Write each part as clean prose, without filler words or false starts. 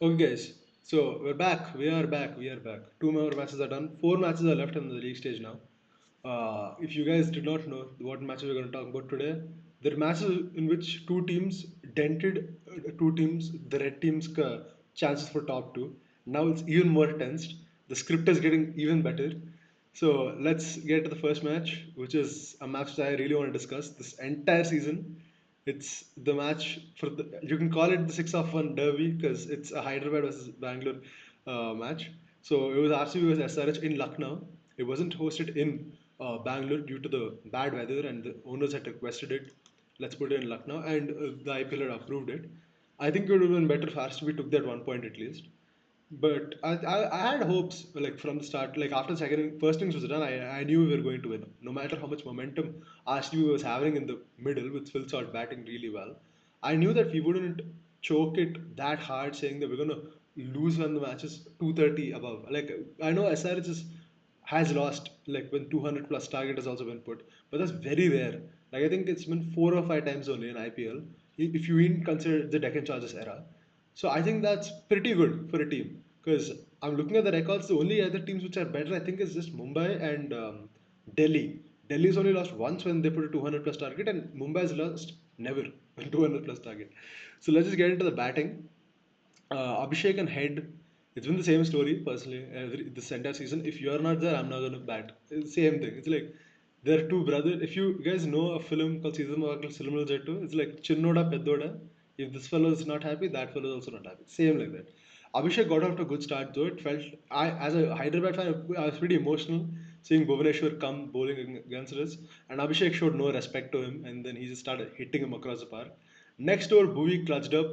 Okay, guys. So we're back. We are back. We are back. Two more matches are done. Four matches are left in the league stage now. If you guys did not know what matches we're going to talk about today, there are matches in which two teams dented two teams, the red team's chances for top two. Now it's even more tensed. The script is getting even better. So let's get to the first match, which is a match that I really want to discuss this entire season. It's the match for the you can call it the 6-1 derby because it's a Hyderabad versus Bangalore match. So it was RCB versus SRH in Lucknow. It wasn't hosted in Bangalore due to the bad weather, and the owners had requested it. Let's put it in Lucknow, and the IPL had approved it. I think it would have been better if RCB took that 1 point at least. But I had hopes like from the start, like after the second first innings was done, I knew we were going to win. No matter how much momentum RCB was having in the middle with Phil Salt batting really well, I knew that we wouldn't choke it that hard, saying that we're gonna lose when the match is 230 above. Like I know SRH has lost like when 200 plus target has also been put, but that's very rare. Like I think it's been 4 or 5 times only in IPL if you even consider the Deccan Chargers era. So I think that's pretty good for a team because I'm looking at the records. The only other teams which are better, I think, is just Mumbai and Delhi. Delhi's only lost once when they put a 200 plus target, and Mumbai has lost never when 200 plus target. So let's just get into the batting. Abhishek and Head, it's been the same story personally this entire season. If you're not there, I'm not gonna bat. It's the same thing. It's like they're two brothers. If you guys know a film called Season called Silumil Jettu, it's like Chinnoda Peddoda. If this fellow is not happy, that fellow is also not happy. Same like that. Abhishek got off to a good start though. It felt I as a Hyderabad fan, I was pretty emotional seeing Bhuvaneshwar come bowling against us, and Abhishek showed no respect to him, and then he just started hitting him across the park. Next over, Bhuvi clutched up,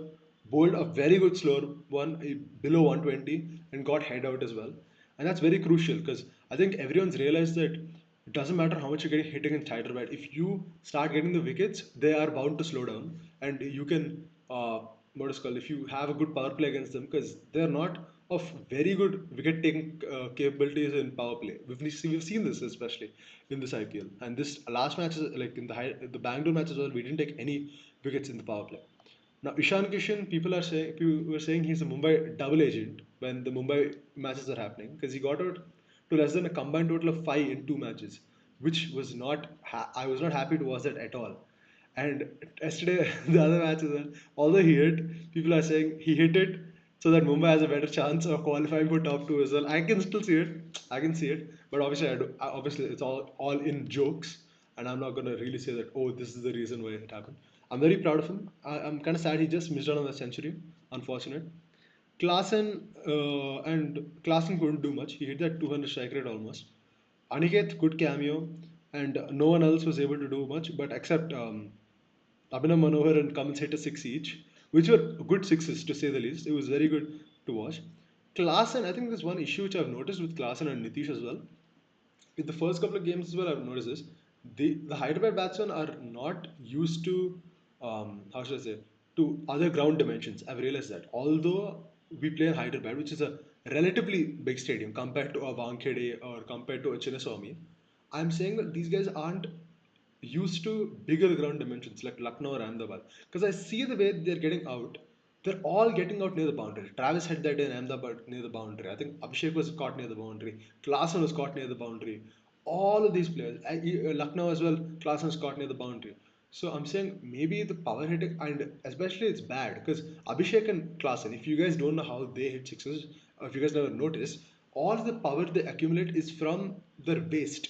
bowled a very good slower one below 120, and got head out as well. And that's very crucial because I think everyone's realized that it doesn't matter how much you're getting hitting in Hyderabad. If you start getting the wickets, they are bound to slow down, and you can what is called if you have a good power play against them because they're not of very good wicket taking capabilities in power play. We've seen this especially in this IPL, and this last match is like in the Bangalore match as well. We didn't take any wickets in the power play. Now Ishan Kishan, people were saying he's a Mumbai double agent when the Mumbai matches are happening because he got out to less than a combined total of 5 in 2 matches, which was not I was not happy to watch that at all. And yesterday the other match as well, although he hit, people are saying he hit it so that Mumbai has a better chance of qualifying for top two as well. I can still see it. I can see it, but obviously, obviously it's all in jokes, and I'm not gonna really say that. Oh, this is the reason why it happened. I'm very proud of him. I'm kind of sad he just missed out on the century. Unfortunate. Klaasen couldn't do much. He hit that 200 strike rate almost. Aniket, good cameo, and no one else was able to do much, but except Abhinav Manohar and Cummins hit a six each, which were good sixes to say the least. It was very good to watch. Klaasen, I think there's one issue which I've noticed with Klaasen and Nitish as well. In the first couple of games as well, I've noticed this. The Hyderabad batsmen are not used to, how should I say, to other ground dimensions. I've realized that. Although we play in Hyderabad, which is a relatively big stadium compared to a Wankhede or compared to a Chinnaswamy, I'm saying that these guys aren't used to bigger ground dimensions like Lucknow or Ahmedabad. Because I see the way they're getting out, they're all getting out near the boundary. Travis had that in Ahmedabad near the boundary. I think Abhishek was caught near the boundary. Klaasen was caught near the boundary. All of these players, Lucknow as well, Klaasen was caught near the boundary. So I'm saying maybe the power hitting, and especially it's bad because Abhishek and Klaasen, if you guys don't know how they hit sixes, or if you guys never noticed, all the power they accumulate is from their waist.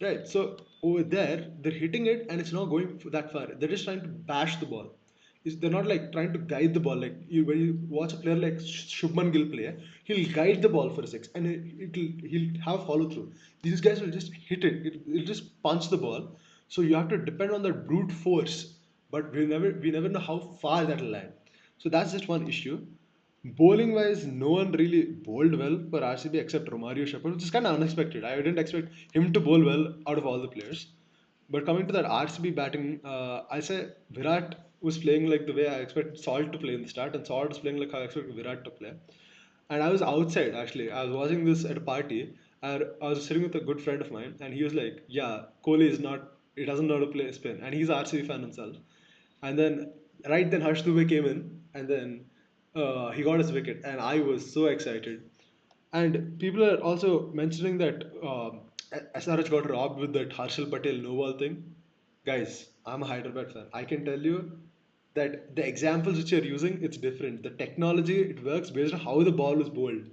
Right. So over there, they're hitting it and it's not going that far. They're just trying to bash the ball. They're not like trying to guide the ball. Like when you watch a player like Shubman Gill play, he'll guide the ball for a six and he'll have follow through. These guys will just hit it. It'll just punch the ball. So you have to depend on that brute force. But we never know how far that'll land. So that's just one issue. Bowling wise, no one really bowled well for RCB except Romario Shepherd, which is kind of unexpected. I didn't expect him to bowl well out of all the players. But coming to that RCB batting, I say Virat was playing like the way I expect Salt to play in the start, and Salt was playing like how I expect Virat to play. And I was outside actually. I was watching this at a party. And I was sitting with a good friend of mine, and he was like, "Yeah, Kohli is not. He doesn't know how to play spin, and he's an RCB fan himself." And then right then Harsh Dubey came in, and then he got his wicket, and I was so excited. And people are also mentioning that SRH got robbed with that Harshal Patel no ball thing. Guys, I'm a Hyderabad fan. I can tell you that the examples which you're using, it's different. The technology, it works based on how the ball was bowled.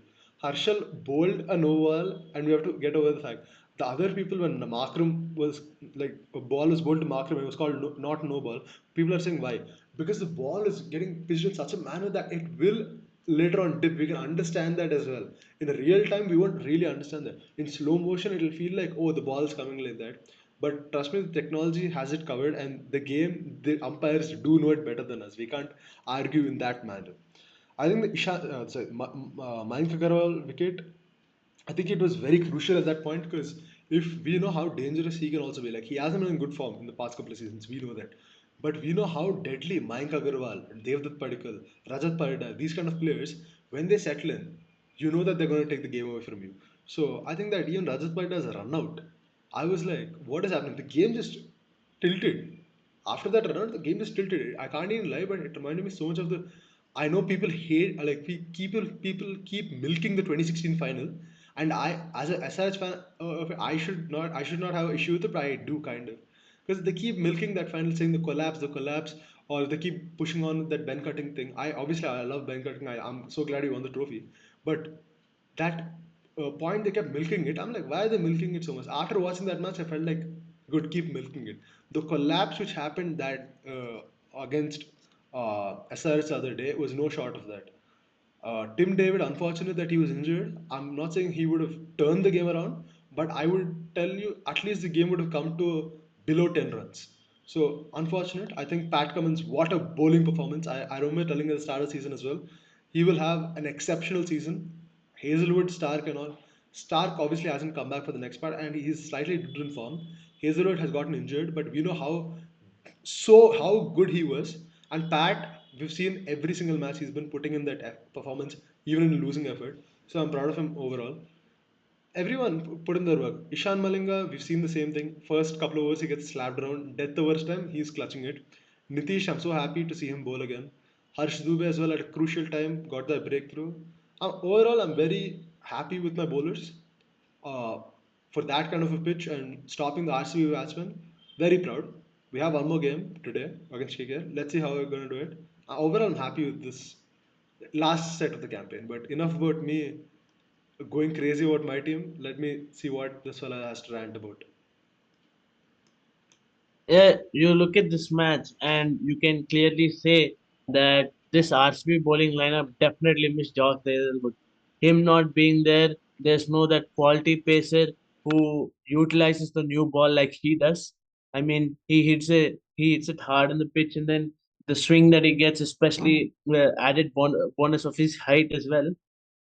Harshal bowled a no ball, and we have to get over the fact. The other people, when Markram was like a ball was bowled to Markram, it was called not no ball. People are saying why? Because the ball is getting pitched in such a manner that it will later on dip. We can understand that as well. In a real time, we won't really understand that. In slow motion, it will feel like, oh, the ball is coming like that. But trust me, the technology has it covered, and the game, the umpires do know it better than us. We can't argue in that manner. I think the Mayank Agarwal wicket, I think it was very crucial at that point because if we know how dangerous he can also be, like he hasn't been in good form in the past couple of seasons, we know that. But we know how deadly Mayank Agarwal, Devdutt Padikkal, Rajat Parida, these kind of players, when they settle in, you know that they're going to take the game away from you. So I think that even Rajat Parida's run out, I was like, what is happening? The game just tilted. After that run, the game just tilted. I can't even lie, but it reminded me so much of the. I know people hate like people keep milking the 2016 final, and I as a SRH fan, I should not have issue with it, but I do kind of because they keep milking that final, saying the collapse, or they keep pushing on that Ben cutting thing. I love Ben cutting. I'm so glad he won the trophy, but that point they kept milking it. I'm like, why are they milking it so much? After watching that match, I felt like, good, keep milking it. The collapse which happened that against SRS the other day was no short of that. Tim David, unfortunate that he was injured. I'm not saying he would have turned the game around, but I would tell you at least the game would have come to below 10 runs. So unfortunate. I think Pat Cummins, what a bowling performance. I remember telling at the start of the season as well. He will have an exceptional season. Hazelwood, Stark, and all. Stark obviously hasn't come back for the next part, and he's slightly different form. Hazelwood has gotten injured, but we know how good he was. And Pat, we've seen every single match he's been putting in that performance, even in losing effort. So I'm proud of him overall. Everyone put in their work. Ishan Malinga, we've seen the same thing. First couple of overs, he gets slapped around. Death overs time, he's clutching it. Nitish, I'm so happy to see him bowl again. Harsh Dubey as well at a crucial time, got that breakthrough. Overall, I'm very happy with my bowlers uh, for that kind of a pitch and stopping the RCB batsman. Very proud. We have one more game today against KKR. Let's see how we're going to do it. Overall, I'm happy with this last set of the campaign. But enough about me going crazy about my team. Let me see what this fella has to rant about. Yeah, you look at this match and you can clearly say that this RCB bowling lineup definitely missed Josh Hazelwood. Him not being there, there's no that quality pacer who utilizes the new ball like he does. I mean, he hits it hard on the pitch, and then the swing that he gets, especially added bonus of his height as well.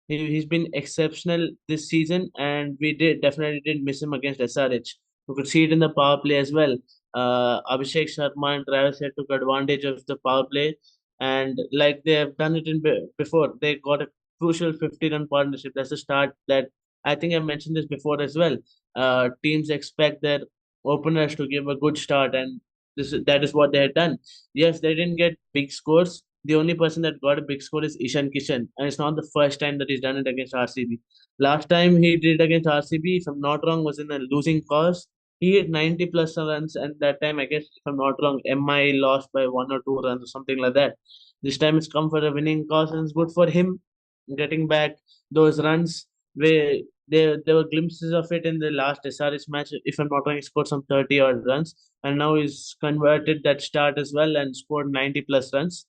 He's been exceptional this season, and we did definitely didn't miss him against SRH. We could see it in the power play as well. Abhishek Sharma and Travis Head took advantage of the power play, and like they have done it in before, they got a crucial 50-run partnership. That's a start that I think I mentioned this before as well. Teams expect their openers to give a good start, and that is what they had done. Yes, they didn't get big scores. The only person that got a big score is Ishan Kishan, and it's not the first time that he's done it against RCB. Last time he did against RCB, if I'm not wrong, was in a losing cause. He hit 90 plus runs, and that time, I guess, if I'm not wrong, MI lost by 1 or 2 runs or something like that. This time it's come for a winning cause, and it's good for him getting back those runs. Where there were glimpses of it in the last SRS match. If I'm not wrong, he scored some 30 odd runs, and now he's converted that start as well and scored 90 plus runs.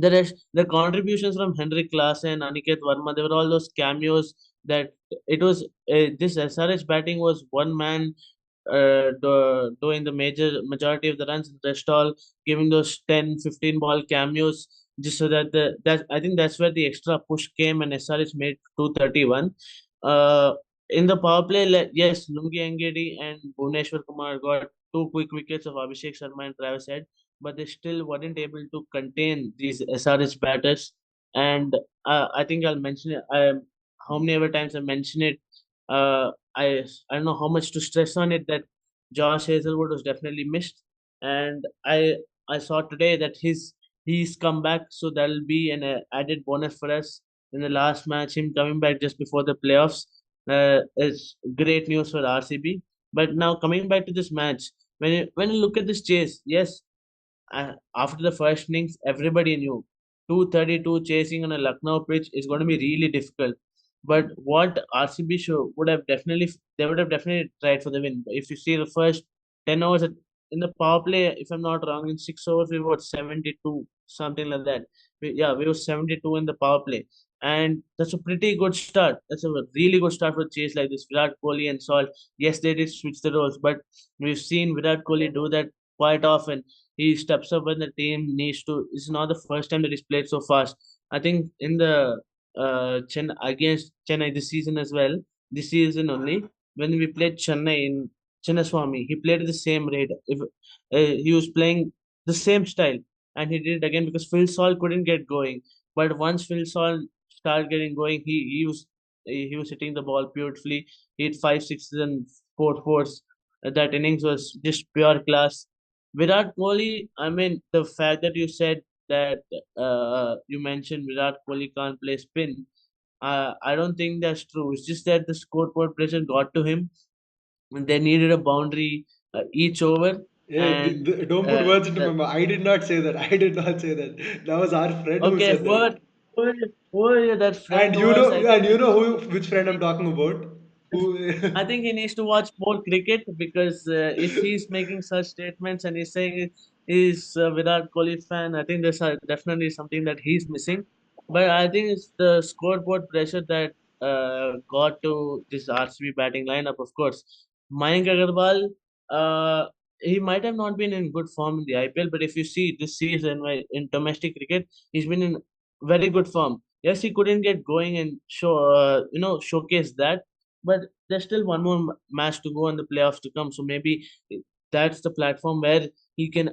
The rest, the contributions from Henrik Klassen, Aniket Verma, they were all those cameos that it was this SRH batting was one man doing the majority of the runs, and the rest all giving those 10, 15 ball cameos just so that that I think that's where the extra push came and SRH made 231. Uh, in the power play, yes, Lungi Angedi and Bhuvneshwar Kumar got two quick wickets of Abhishek Sharma and Travis Head, but they still weren't able to contain these SRH batters. And I think I'll mention it. How many ever times I mention it, I don't know how much to stress on it that Josh Hazelwood was definitely missed, and I saw today that he's come back, so that'll be an added bonus for us in the last match. Him coming back just before the playoffs is great news for RCB. But now coming back to this match, when you look at this chase, yes, after the first innings, everybody knew 232 chasing on a Lucknow pitch is going to be really difficult. But what RCB show would have definitely they would have definitely tried for the win. If you see the first 10 overs in the power play, if I'm not wrong, in 6 overs we were 72, something like that. We were 72 in the power play, and that's a pretty good start. That's a really good start for chase like this. Virat Kohli and Salt, yes, they did switch the roles, but we've seen Virat Kohli do that quite often. He steps up when the team needs to. It's not the first time that he's played so fast. I think in the against Chennai this season as well, this season only, when we played Chennai in Chinnaswamy, he played at the same rate. If he was playing the same style, and he did it again because Phil Salt couldn't get going. But once Phil Salt started getting going, he was hitting the ball beautifully. He hit five sixes and four fours. That innings was just pure class. Virat Kohli, I mean, the fact that you said that you mentioned Virat Kohli can't play spin, I don't think that's true. It's just that the scoreboard pressure got to him, and they needed a boundary each over, Hey, and don't put words into my mouth. I did not say that. I did not say that. That was our friend who okay, said that. who are that friend And of ours? I think you know who which friend I'm talking about? Who? I think he needs to watch more cricket because if he's making such statements and he's saying he's a Virat Kohli fan, I think there's definitely something that he's missing. But I think it's the scoreboard pressure that got to this RCB batting lineup. Of course, Mayank Agarwal, he might have not been in good form in the IPL, but if you see this season in domestic cricket, he's been in very good form. Yes, he couldn't get going and showcase that, but there's still one more match to go and the playoffs to come. So maybe that's the platform where he can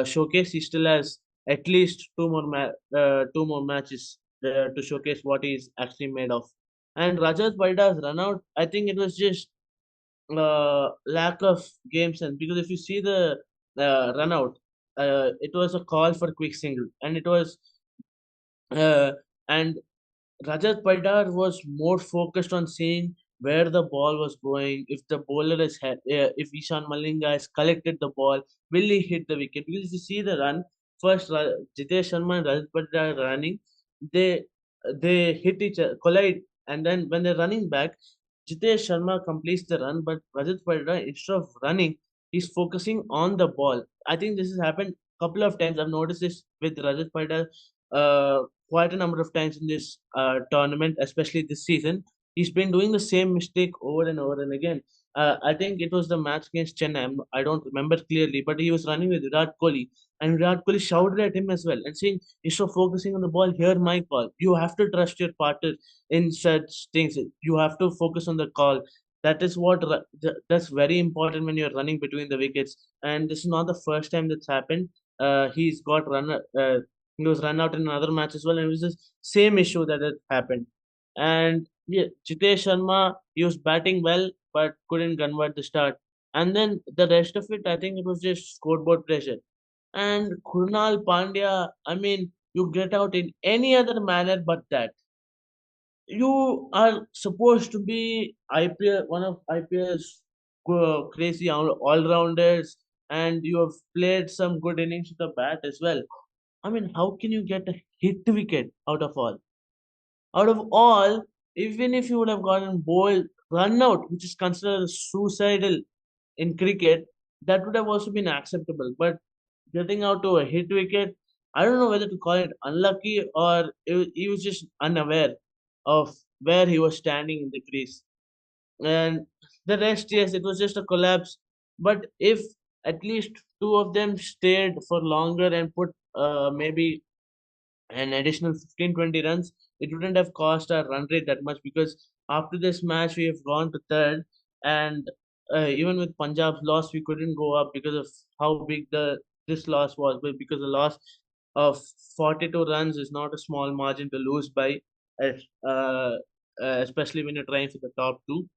showcase. He still has at least two more matches to showcase what he's actually made of. And Rajat Balda's run out, I think it was just lack of game sense because if you see the run out, it was a call for quick single, and it was uh, and Rajat Paldar was more focused on seeing where the ball was going. If the bowler if Ishan Malinga has collected the ball, will he hit the wicket? Because you see the run first, Jitesh Sharma and Rajat Paldar are running. They they hit each other, collide, and then when they're running back, Jitesh Sharma completes the run, but Rajat Paldar instead of running, he's focusing on the ball. I think this has happened a couple of times. I've noticed this with Rajat Paldar quite a number of times in this tournament, especially this season. He's been doing the same mistake over and over and again. I think it was the match against Chennai. I don't remember clearly, but he was running with Virat Kohli, and Virat Kohli shouted at him as well and saying, "Instead of focusing on the ball, hear my call. You have to trust your partner in such things. You have to focus on the call." That is that's very important when you're running between the wickets. And this is not the first time that's happened. He's got run. He was run out in another match as well, and it was the same issue that had happened. And yeah, Jitesh Sharma, he was batting well, but couldn't convert the start. And then the rest of it, I think it was just scoreboard pressure. And Krunal Pandya, I mean, you get out in any other manner but that. You are supposed to be IPL, one of IPL's crazy all-rounders, and you have played some good innings with the bat as well. I mean, how can you get a hit wicket out of all? Out of all, even if you would have gotten bowled run out, which is considered suicidal in cricket, that would have also been acceptable. But getting out to a hit wicket, I don't know whether to call it unlucky or he was just unaware of where he was standing in the crease. And the rest, yes, it was just a collapse. But if at least two of them stayed for longer and put maybe an additional 15-20 runs, it wouldn't have cost our run rate that much because after this match we have gone to third, and even with Punjab's loss we couldn't go up because of how big the this loss was. But because the loss of 42 runs is not a small margin to lose by, as- uh, especially when you're trying for the top two.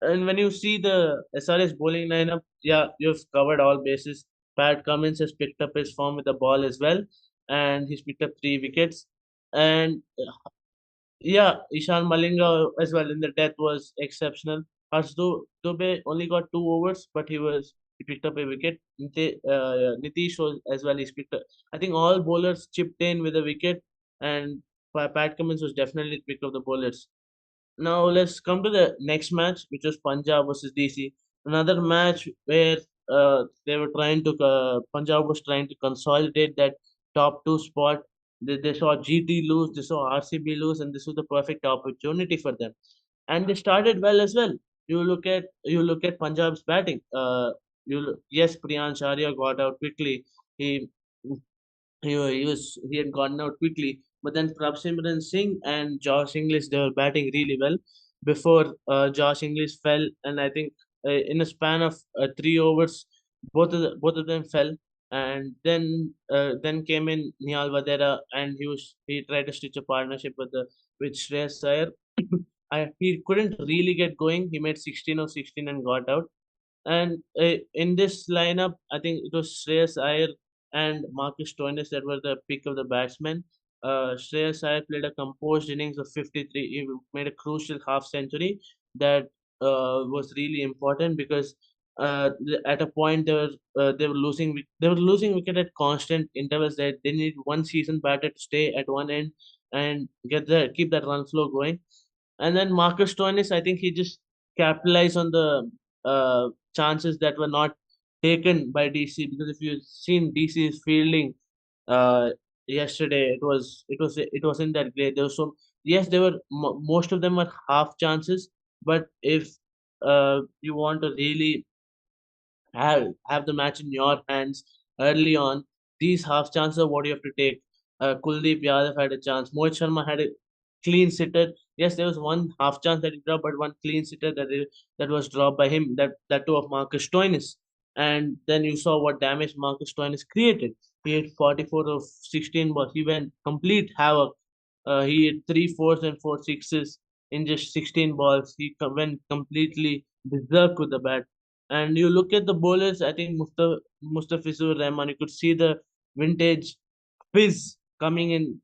And when you see the SRH bowling lineup, yeah, you've covered all bases. Pat Cummins has picked up his form with the ball as well. and he's picked up 3 wickets. And yeah, Ishan Malinga as well in the death was exceptional. Dubey only got 2 overs, but he picked up a wicket. Nitish was as well. He's picked up. I think all bowlers chipped in with a wicket, and Pat Cummins was definitely picked up the bowlers. Now let's come to the next match, which was Punjab versus DC. Another match where they were trying to Punjab was trying to consolidate that top two spot. They saw GT lose, they saw RCB lose, and this was the perfect opportunity for them. And they started well as well. You look at Punjab's batting. Yes, Priyansh Arya got out quickly. He he had gotten out quickly. But then Prabhsimran Singh and Josh Inglis, they were batting really well before Josh Inglis fell, and I think in a span of 3 overs, both of them fell, and then came in Nihal Vadera, and he tried to stitch a partnership with Shreyas Iyer. He couldn't really get going. He made 16 of 16 and got out. And in this lineup, I think it was Shreyas Iyer and Marcus Stoinis that were the pick of the batsmen. Shreyas Iyer played a composed innings of 53. He made a crucial half century that was really important because at a point they were losing wicket at constant intervals. That they need one season batter to stay at one end and keep that run flow going. And then Marcus Stoinis, I think he just capitalized on the chances that were not taken by DC, because if you've seen DC's fielding uh, yesterday, it wasn't that great. There was some, yes, there were most of them were half chances, but if you want to really have the match in your hands early on. These half chances are what you have to take. Kuldeep Yadav had a chance. Mohit Sharma had a clean sitter. Yes, there was one half chance that he dropped, but one clean sitter that was dropped by him. That too of Marcus Stoinis. And then you saw what damage Marcus Stoinis created. He hit 44 of 16 balls. He went complete havoc. He hit 3 4s and 4 6s in just 16 balls. Went completely berserk with the bat. And you look at the bowlers, I think Mustafizur Rahman, you could see the vintage fizz coming in.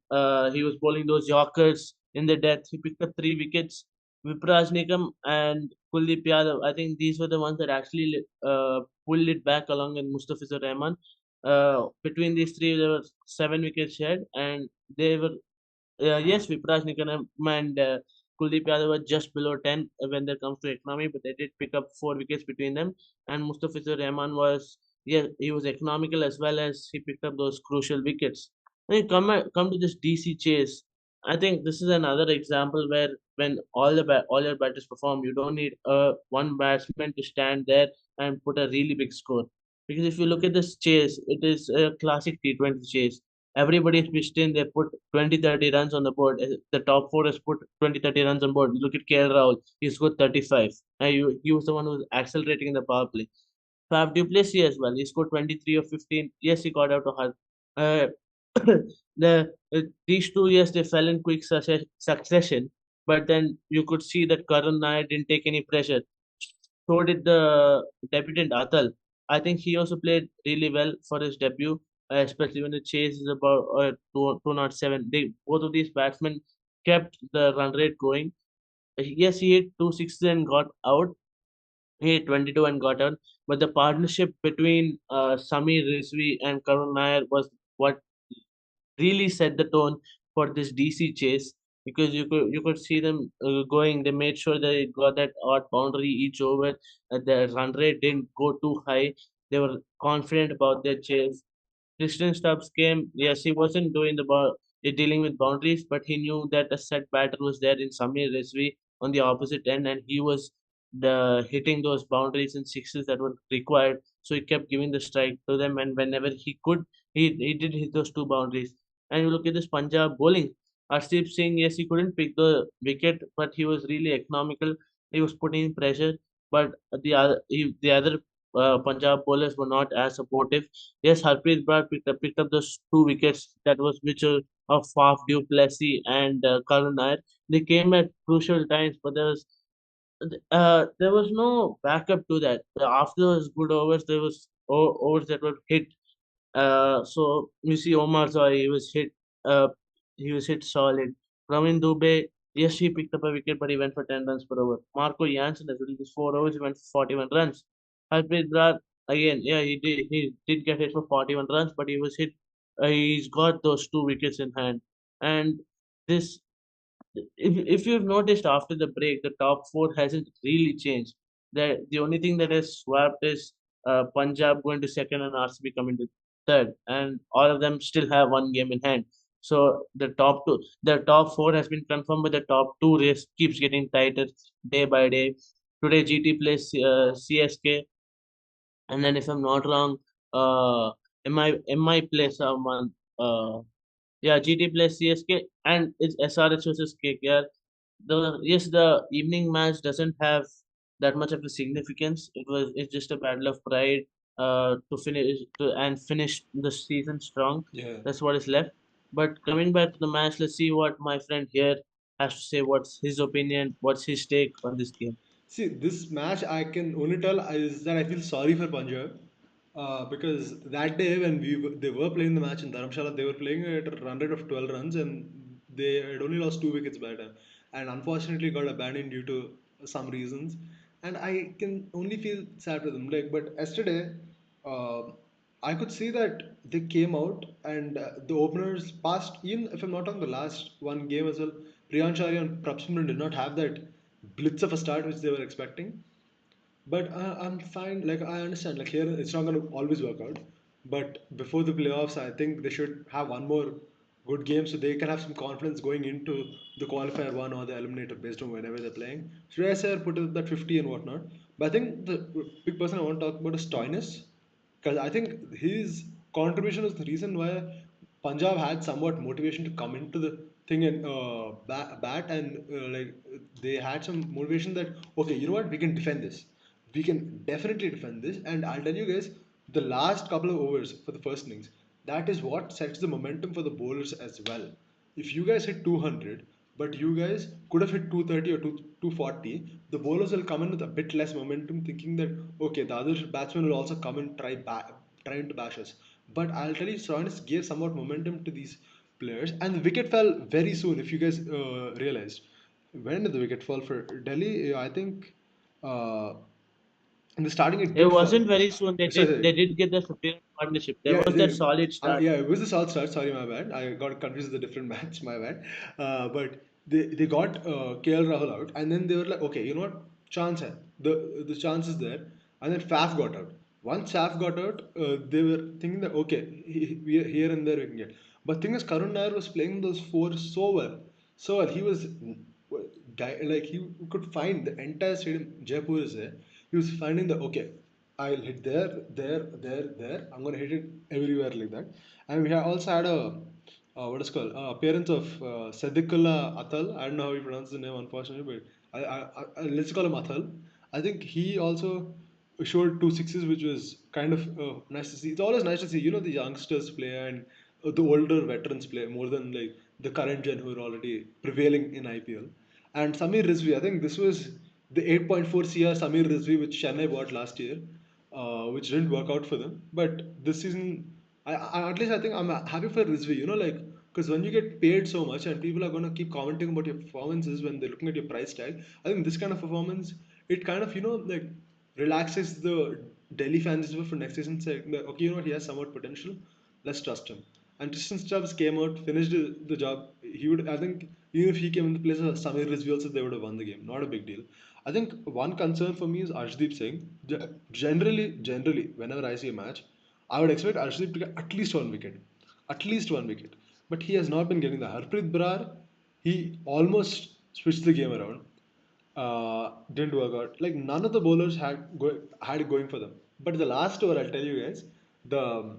He was bowling those Yorkers in the death. He picked up 3 wickets. Vipraj Nikam and Kuldeep Yadav, I think these were the ones that actually pulled it back along with Mustafizur Rahman. Between these three, there were 7 wickets shared, and they were yes, Vipraj Nikam and Kuldeep Yadav were just below 10 when it comes to economy, but they did pick up 4 wickets between them. And Mustafizur Rahman was, yeah, he was economical as well as he picked up those crucial wickets. When you come to this DC chase, I think this is another example where when all your batters perform, you don't need one batsman to stand there and put a really big score. Because if you look at this chase, it is a classic T20 chase. Everybody's pitched in, they put 20, 30 runs on the board. The top four has put 20, 30 runs on board. Look at KL Rahul, he's got 35. And he was the one who was accelerating in the power play. Fab Duplessis as well, he scored 23 or 15. Yes, he got out of Hull. Uh, these 2 years they fell in quick succession, but then you could see that Karan Nair didn't take any pressure. So did the debutant Atal. I think he also played really well for his debut, especially when the chase is about 207. Both of these batsmen kept the run rate going. Yes, he hit 2 6 and got out. He hit 22 and got out. But the partnership between Samir Rizvi and Karun Nair was what really set the tone for this DC chase, because you could see them going. They made sure they got that odd boundary each over. The run rate didn't go too high. They were confident about their chase. Christian Stubbs came. Yes, he wasn't doing dealing with boundaries, but he knew that a set batter was there in Samir Rizvi on the opposite end, and he was hitting those boundaries and sixes that were required. So he kept giving the strike to them, and whenever he could, he did hit those 2 boundaries. And you look at this Punjab bowling. Arshdeep Singh, yes, he couldn't pick the wicket, but he was really economical. He was putting in pressure, but the other Punjab bowlers were not as supportive. Yes, Harpreet Brar picked up those 2 wickets that was which of Faf du Plessis and Karun Nair. They came at crucial times, but there was no backup to that. After those good overs, there was overs that were hit. So you see Omar Zoy, uh, he was hit solid. Praveen Dubey, yes, he picked up a wicket, but he went for 10 runs per over. Marco Jansen as well, in his 4 overs, he went for 41 runs. Harpreet Brar, again, yeah, he did get hit for 41 runs, but he was hit. He's got those 2 wickets in hand. And this if you've noticed after the break, the top four hasn't really changed. The only thing that has swapped is Punjab going to second and RCB coming to third, and all of them still have 1 game in hand. So the top four has been confirmed, but the top two race keeps getting tighter day by day. Today GT plays CSK, and then if I'm not wrong, MI plays someone. Yeah, GT plays CSK, and it's SRH versus KKR. The evening match doesn't have that much of a significance. It's just a battle of pride to finish the season strong. Yeah. That's what is left. But coming back to the match, let's see what my friend here has to say. What's his opinion? What's his take on this game? See, this match I can only tell is that I feel sorry for Punjab because that day when they were playing the match in Dharamshala, they were playing at a run rate of 12 runs and they had only lost 2 wickets by that time, and unfortunately got abandoned due to some reasons. And I can only feel sad for them. Like, but yesterday, uh, I could see that they came out and the openers passed in, if I'm not wrong, the last one game as well. Priyan Shari and Prabhsimran did not have that blitz of a start which they were expecting. But I'm fine. Like I understand. Like here, it's not going to always work out. But before the playoffs, I think they should have one more good game so they can have some confidence going into the qualifier one or the eliminator based on whenever they're playing. Shreyas Iyer put up that 50 and whatnot. But I think the big person I want to talk about is Stoinis because I think his contribution was the reason why Punjab had somewhat motivation to come into the thing and bat and like they had some motivation that okay, you know what, we can defend this, we can definitely defend this, and I'll tell you guys, the last couple of overs for the first innings, that is what sets the momentum for the bowlers as well. If you guys hit 200, but you guys could have hit 230 or 240, the bowlers will come in with a bit less momentum, thinking that okay, the other batsmen will also come and trying to bash us. But I'll tell you, Sonis gave somewhat momentum to these players, and the wicket fell very soon. If you guys realized, when did the wicket fall for Delhi? I think uh, in the starting it It did fall. wasn't very soon. They Sorry, did sorry. they did get the 15 partnership. There Yeah, was that solid start. yeah, it was the South Stars. Sorry, my bad. I got confused with the different match. My bad. But they got KL Rahul out, and then they were like, okay, you know what? Chance hai. The chance is there, and then Faf got out. Once Faf got out, they were thinking that okay, we here and there we can get. But thing is, Karun Nair was playing those four so well, so well. He was like he could find the entire stadium. Jaipur is there. He was finding the okay. I'll hit there, there, there, there. I'm gonna hit it everywhere like that. And we have also had a what is called appearance of Sadiqullah Atal. I don't know how you pronounce the name, unfortunately, but let's call him Atal. I think he also showed 2 sixes, which was kind of nice to see. It's always nice to see, the youngsters play and the older veterans play more than like the current gen who are already prevailing in IPL. And Samir Rizvi, I think this was the 8.4 CR Samir Rizvi which Chennai bought last year, which didn't work out for them. But this season, at least I think I'm happy for Rizvi, like, because when you get paid so much and people are going to keep commenting about your performances when they're looking at your price tag, I think this kind of performance, it kind of, like, relaxes the Delhi fans as well for next season, saying that, okay, you know what, he has somewhat potential, let's trust him. And Tristan Stubbs came out, finished the job. He would, I think, even if he came in the place of Samir Rizvi also, they would have won the game. Not a big deal. I think one concern for me is Arshdeep Singh. Generally, whenever I see a match, I would expect Arshdeep to get at least 1 wicket. At least 1 wicket. But he has not been getting that. Harpreet Brar, he almost switched the game around. Didn't work out. Like none of the bowlers had it going for them. But the last over, I'll tell you guys, the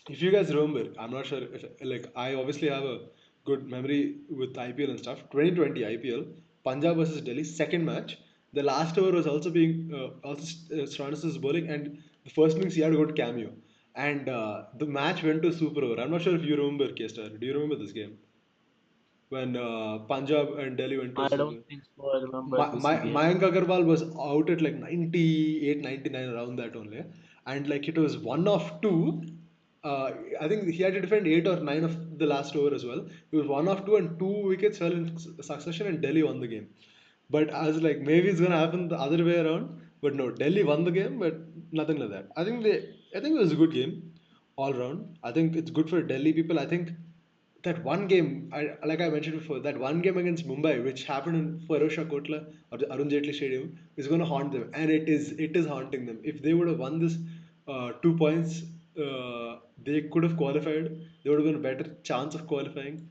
if you guys remember, I'm not sure if like I obviously have a good memory with IPL and stuff. 2020 IPL, Punjab versus Delhi, second match. The last over was also being Stranis was bowling, and the first innings he had a good cameo, and the match went to super over. I'm not sure if you remember, K-Star. Do you remember this game when Punjab and Delhi went to I super? don't think so. I remember this game. Mayank Agarwal was out at like 98, 99 around that only, and like it was one of two. uh, I think he had to defend 8 or 9 of the last over as well. He was one of two, and two wickets fell in succession, and Delhi won the game. But I was like, maybe it's gonna happen the other way around. But no, Delhi won the game, but nothing like that. I think it was a good game all round. I think it's good for Delhi people. I think that one game, like I mentioned before, that one game against Mumbai, which happened in Ferozshah Kotla or the Arun Jaitley Stadium, is going to haunt them, and it is haunting them. If they would have won this 2 points, they could have qualified. They would have been a better chance of qualifying.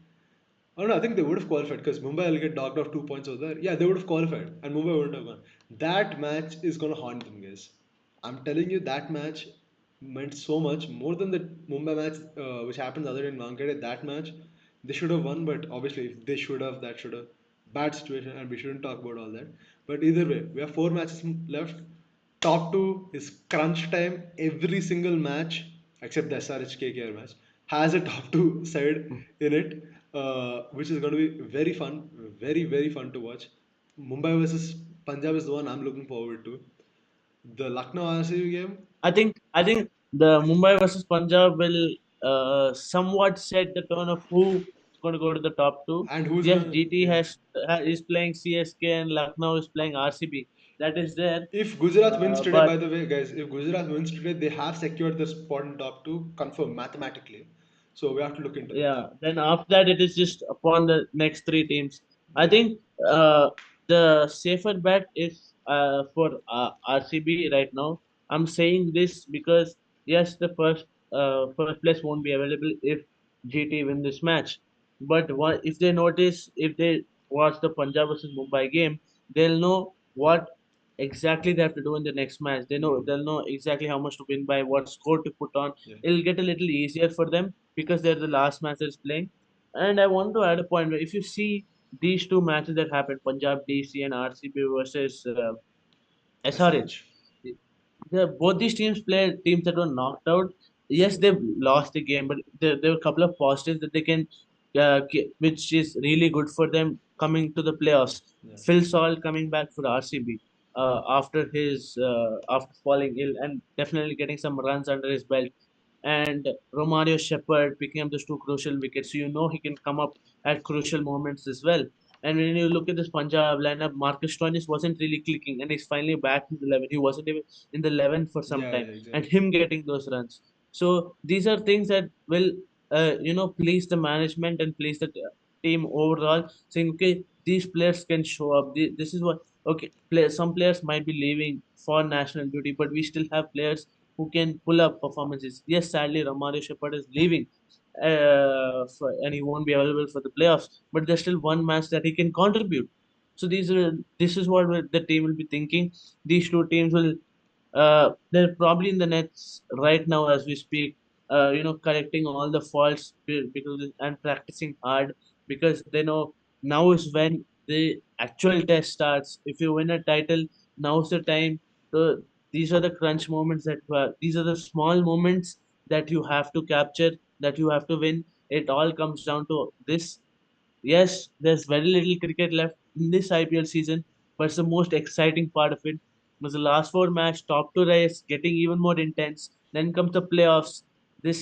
Oh no, I think they would have qualified because Mumbai will get docked off 2 points over there. Yeah, they would have qualified, and Mumbai wouldn't have gone. That match is gonna haunt them, guys. I'm telling you, that match meant so much more than the Mumbai match, which happened the other day in Wankhede. That match, they should have won, but obviously, if they should have, that should have. Bad situation, and we shouldn't talk about all that. But either way, we have 4 matches left. Top two is crunch time. Every single match, except the SRH KKR match, has a top two side in it, which is going to be very fun, very fun to watch. Mumbai versus Punjab is the one I'm looking forward to. The Lucknow RCB game, I think the Mumbai versus Punjab will somewhat set the tone of who is going to go to the top two. and who's Yes, gonna, GT yeah. is playing CSK and Lucknow is playing RCB. That is there, If Gujarat wins today, but by the way, guys, if Gujarat wins today, they have secured the spot in top two, confirmed mathematically. So we have to look into that. yeah, then after that it is just upon the next three teams. I Yeah. think the safer bet is for RCB right now. I'm saying this because yes, the first place won't be available if GT win this match. But what if they notice, if they watch the Punjab versus Mumbai game, they'll know what exactly they have to do in the next match. Hmm. They'll know exactly how much to win by, what score to put on. Yeah. It'll get a little easier for them because they're the last matches playing. And I want to add a point where if you see these two matches that happened, Punjab DC and RCB versus SRH, SRH. both these teams that were knocked out. Yes, they've lost the game, but there were a couple of positives that they can, which is really good for them coming to the playoffs. Yeah. Phil Salt coming back for RCB after falling ill and definitely getting some runs under his belt, and Romario Shepherd picking up those two crucial wickets. So you know he can come up at crucial moments as well. And when you look at this Punjab lineup, Marcus Stoinis wasn't really clicking, and he's finally back in the 11. He wasn't even in the 11 for some Yeah, time, yeah, and exactly. him getting those runs. So these are things that will, please the management and please the team overall, saying, okay, these players can show up. This is what, okay, some players might be leaving for national duty, but we still have players who can pull up performances. Yes, sadly, Romario Shepherd is leaving, and he won't be available for the playoffs. But there's still one match that he can contribute. So this is what the team will be thinking. These two teams will, they're probably in the nets right now as we speak. Correcting all the faults because and practicing hard because they know now is when the actual test starts. If you win a title, now's the time. So these are the crunch moments these are the small moments that you have to capture, that you have to win. It all comes down to this. Yes, there's very little cricket left in this IPL season, but it's the most exciting part of it. Was the last four match, top two race, getting even more intense. Then comes the playoffs. The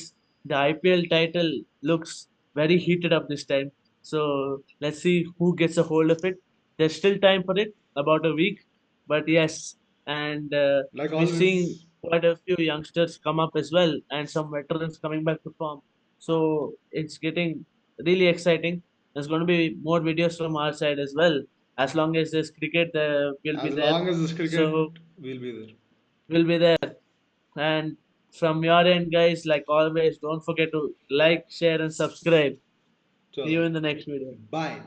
IPL title looks very heated up this time. So let's see who gets a hold of it. There's still time for it, about a week. But yes, and Like we're seeing always. quite a few youngsters come up as well, and some veterans coming back to form. So it's getting really exciting. There's going to be more videos from our side as well. As long as there's cricket, we'll be As there. long as this So cricket, we'll be there. we'll be there. And from your end, guys, like always, don't forget to like, share, and subscribe. See Chalo. you in the next video. Bye.